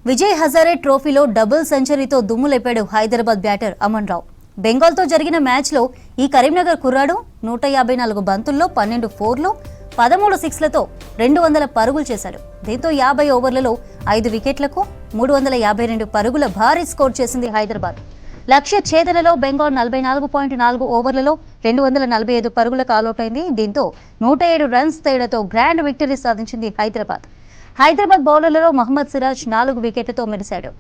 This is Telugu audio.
విజయ్ హజారే ట్రోఫీలో డబుల్ సెంచరీతో దుమ్ములేపాడు హైదరాబాద్ బ్యాటర్ అమన్ రావు. బెంగాల్తో జరిగిన మ్యాచ్లో ఈ కరీంనగర్ కుర్రాడు 154 బంతుల్లో 12 ఫోర్లు 13 సిక్స్లతో 200 పరుగులు చేశాడు. దీంతో 50 ఓవర్లలో 5 వికెట్లకు 352 పరుగుల భారీ స్కోర్ చేసింది హైదరాబాద్. లక్ష్య ఛేదనలో బెంగాల్ 44.4 ఓవర్లలో 245 పరుగులకు ఆలౌట్ అయింది. దీంతో 107 రన్స్ తేడాతో గ్రాండ్ విక్టరీ సాధించింది హైదరాబాద్ బౌలర్లలో మహమ్మద్ సిరాజ్ 4 వికెట్లతో మెరిశాడు.